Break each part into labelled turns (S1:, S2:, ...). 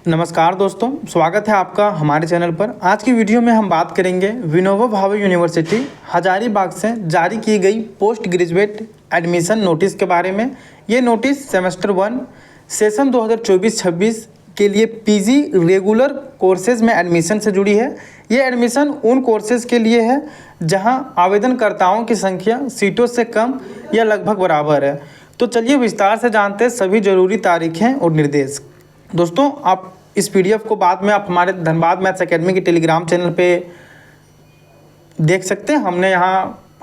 S1: नमस्कार दोस्तों, स्वागत है आपका हमारे चैनल पर। आज की वीडियो में हम बात करेंगे विनोबा भावे यूनिवर्सिटी हजारीबाग से जारी की गई पोस्ट ग्रेजुएट एडमिशन नोटिस के बारे में। ये नोटिस सेमेस्टर 1 सेशन 2024-26 के लिए पीजी रेगुलर कोर्सेज में एडमिशन से जुड़ी है। ये एडमिशन उन कोर्सेज के लिए है जहां आवेदनकर्ताओं की संख्या सीटों से कम या लगभग बराबर है। तो चलिए विस्तार से जानते हैं सभी जरूरी तारीखें और निर्देश। दोस्तों, आप इस पीडीएफ को बाद में आप हमारे धनबाद मैथ्स एकेडमी के टेलीग्राम चैनल पे देख सकते हैं।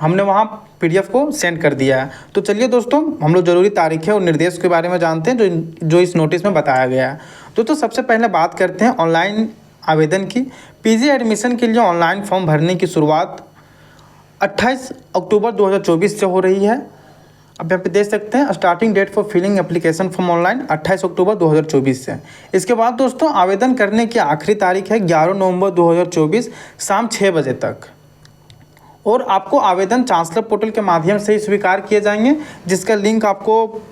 S1: हमने वहाँ पीडीएफ को सेंड कर दिया है। तो चलिए दोस्तों, हम लोग जरूरी तारीखें और निर्देश के बारे में जानते हैं जो इस नोटिस में बताया गया है। दोस्तों, सबसे पहले बात करते हैं ऑनलाइन आवेदन की। पीजी एडमिशन के लिए ऑनलाइन फॉर्म भरने की शुरुआत 28 अक्टूबर 2024 से हो रही है। अब यहाँ पे देख सकते हैं starting date for filling application form online 28 October 2024 से। इसके बाद दोस्तों आवेदन करने की आखिरी तारीख है 11 नवंबर 2024 शाम 6 बजे तक। और आपको आवेदन चांसलर पोर्टल के माध्यम से ही स्वीकार किए जाएंगे, जिसका लिंक आपको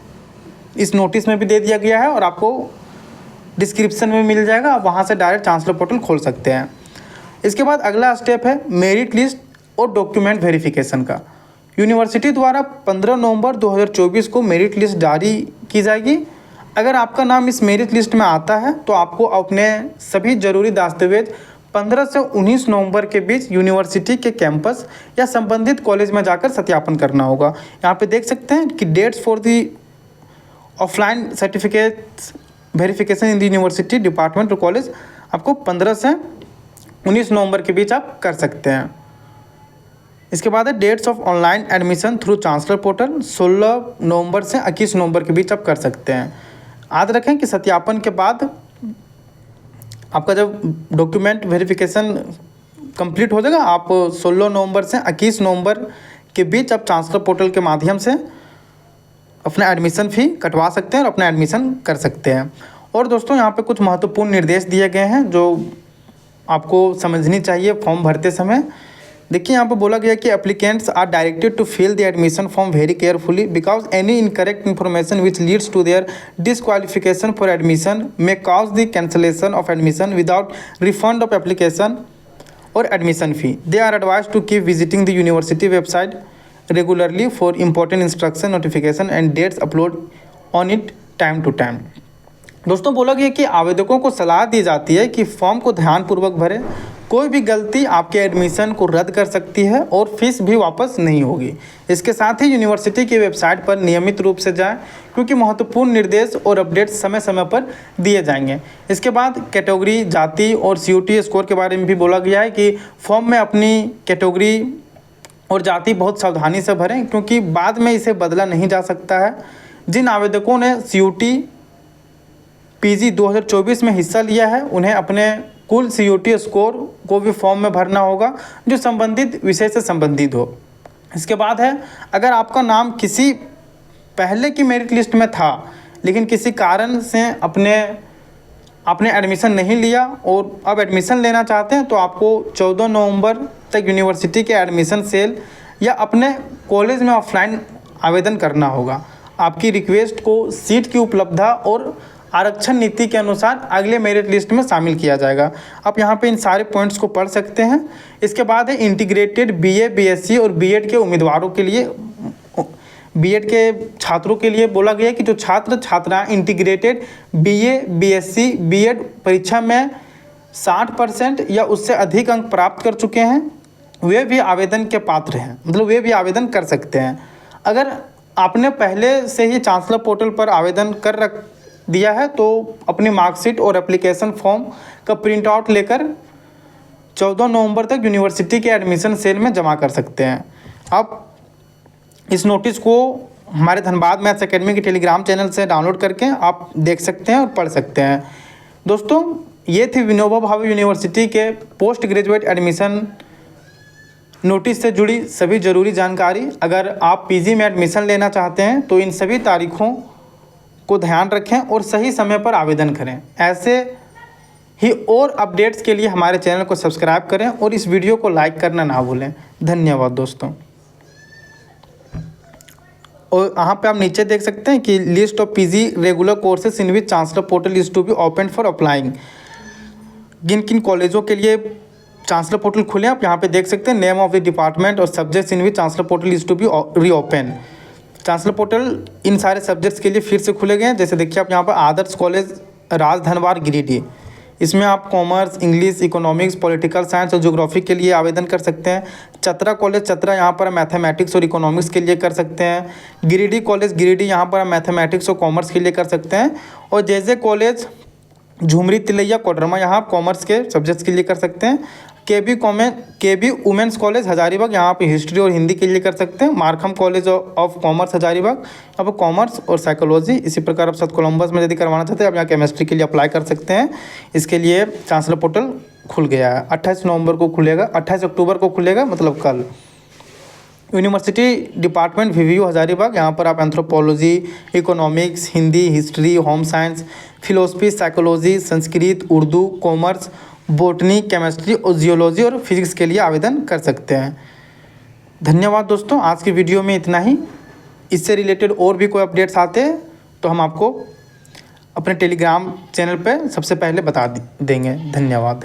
S1: इस नोटिस में भी दे दिया गया है और आपको डिस्क्रिप्शन में मिल जाएगा। आप वहाँ से डायरेक्ट चांसलर पोर्टल खोल सकते हैं। इसके बाद अगला स्टेप है मेरिट लिस्ट और डॉक्यूमेंट वेरिफिकेशन का। यूनिवर्सिटी द्वारा 15 नवंबर 2024 को मेरिट लिस्ट जारी की जाएगी। अगर आपका नाम इस मेरिट लिस्ट में आता है तो आपको अपने सभी जरूरी दस्तावेज 15 से 19 नवंबर के बीच यूनिवर्सिटी के कैंपस या संबंधित कॉलेज में जाकर सत्यापन करना होगा। यहाँ पे देख सकते हैं कि dates for the offline certificate verification in the university department और कॉलेज आपको 15 से 19 नवंबर के बीच आप कर सकते हैं। इसके बाद है dates of online admission through chancellor portal 16 November से 21 नवंबर के बीच आप कर सकते हैं। याद रखें कि सत्यापन के बाद आपका जब डॉक्यूमेंट वेरिफिकेशन कंप्लीट हो जाएगा, आप 16 नवंबर से 21 नवंबर के बीच आप चांसलर पोर्टल के माध्यम से अपना एडमिशन फ़ी कटवा सकते हैं और अपना एडमिशन कर सकते हैं। और दोस्तों, यहाँ पे कुछ महत्वपूर्ण निर्देश दिए गए हैं जो आपको समझनी चाहिए फॉर्म भरते समय। देखिए, यहाँ पर बोला गया कि applicants are directed to fill the admission form very carefully because any incorrect information which leads to their disqualification for admission may cause the cancellation of admission without refund of application और admission fee. They are advise to keep visiting the university website regularly for important instruction notification and dates upload on it time to time. दोस्तों, बोला गया कि आवेदकों को सलाह दी जाती है कि फॉर्म को ध्यानपूर्वक भरें। कोई भी गलती आपके एडमिशन को रद्द कर सकती है और फीस भी वापस नहीं होगी। इसके साथ ही यूनिवर्सिटी की वेबसाइट पर नियमित रूप से जाएं, क्योंकि महत्वपूर्ण निर्देश और अपडेट समय समय पर दिए जाएंगे। इसके बाद कैटेगरी, जाति और सीयूटी स्कोर के बारे में भी बोला गया है कि फॉर्म में अपनी कैटेगरी और जाति बहुत सावधानी से भरें, क्योंकि बाद में इसे बदला नहीं जा सकता है। जिन आवेदकों ने सीयूटी पीजी 2024 में हिस्सा लिया है, उन्हें अपने कुल सीयूटी स्कोर को भी फॉर्म में भरना होगा जो संबंधित विषय से संबंधित हो। इसके बाद है, अगर आपका नाम किसी पहले की मेरिट लिस्ट में था लेकिन किसी कारण से आपने एडमिशन नहीं लिया और अब एडमिशन लेना चाहते हैं, तो आपको 14 नवंबर तक यूनिवर्सिटी के एडमिशन सेल या अपने कॉलेज में ऑफलाइन आवेदन करना होगा। आपकी रिक्वेस्ट को सीट की उपलब्धता और आरक्षण नीति के अनुसार अगले मेरिट लिस्ट में शामिल किया जाएगा। आप यहाँ पे इन सारे पॉइंट्स को पढ़ सकते हैं। इसके बाद है इंटीग्रेटेड बीए, बीएससी और बीएड के उम्मीदवारों के लिए, बीएड के छात्रों के लिए बोला गया कि जो छात्र छात्राएं इंटीग्रेटेड बीए, बीएससी, बीएड परीक्षा में 60% या उससे अधिक अंक प्राप्त कर चुके हैं, वे भी आवेदन के पात्र हैं, मतलब वे भी आवेदन कर सकते हैं। अगर आपने पहले से ही चांसलर पोर्टल पर आवेदन कर रख दिया है तो अपनी मार्कशीट और एप्लीकेशन फॉर्म का प्रिंट आउट लेकर 14 नवंबर तक यूनिवर्सिटी के एडमिशन सेल में जमा कर सकते हैं। आप इस नोटिस को हमारे धनबाद मैथ्स एकेडमी के टेलीग्राम चैनल से डाउनलोड करके आप देख सकते हैं और पढ़ सकते हैं। दोस्तों, ये थी विनोबा भावे यूनिवर्सिटी के पोस्ट ग्रेजुएट एडमिशन नोटिस से जुड़ी सभी ज़रूरी जानकारी। अगर आप पीजी में एडमिशन लेना चाहते हैं तो इन सभी तारीखों को ध्यान रखें और सही समय पर आवेदन करें। ऐसे ही और अपडेट्स के लिए हमारे चैनल को सब्सक्राइब करें और इस वीडियो को लाइक करना ना भूलें। धन्यवाद दोस्तों। और यहाँ पे आप नीचे देख सकते हैं कि list of PG regular courses in which chancellor portal is to be open for applying. किन किन कॉलेजों के लिए चांसलर पोर्टल खुले हैं आप यहाँ पे देख सकते हैं। नेम ऑफ द डिपार्टमेंट और subjects in which chancellor portal is to be reopen. Chancellor portal इन सारे सब्जेक्ट्स के लिए फिर से खुले गए हैं। जैसे देखिए आप यहाँ पर आदर्श कॉलेज राजधनवार गिरिडीह, इसमें आप commerce, English, economics, political science और ज्योग्राफी के लिए आवेदन कर सकते हैं। चतरा कॉलेज चतरा, यहाँ पर मैथमेटिक्स और इकोनॉमिक्स के लिए कर सकते हैं। गिरिडीह कॉलेज गिरिडीह, यहाँ पर मैथमेटिक्स और कॉमर्स के लिए कर सकते हैं। और जे कॉलेज झुमरी तिलैया कोडरमा, यहाँ आप कॉमर्स के सब्जेक्ट्स के लिए कर सकते हैं। के बी वुमेंस कॉलेज हजारीबाग, यहाँ पे हिस्ट्री और हिंदी के लिए कर सकते हैं। मार्खम कॉलेज ऑफ कॉमर्स हजारीबाग, यहाँ पर कॉमर्स और साइकोलॉजी। इसी प्रकार आप साउथ कोलंबस में यदि करवाना चाहते हैं आप यहाँ केमिस्ट्री के लिए अप्लाई कर सकते हैं। इसके लिए चांसलर पोर्टल खुल गया है। 28 नवंबर को खुलेगा, 28 अक्टूबर को खुलेगा, मतलब कल। यूनिवर्सिटी डिपार्टमेंट VVU हजारीबाग, यहाँ पर आप anthropology, economics, Hindi, history, home science, philosophy, psychology, Sanskrit, Urdu, commerce, botany, chemistry और जियोलॉजी और फिजिक्स के लिए आवेदन कर सकते हैं। धन्यवाद दोस्तों, आज की वीडियो में इतना ही। इससे रिलेटेड और भी कोई अपडेट्स आते हैं तो हम आपको अपने टेलीग्राम चैनल पर सबसे पहले बता देंगे। धन्यवाद।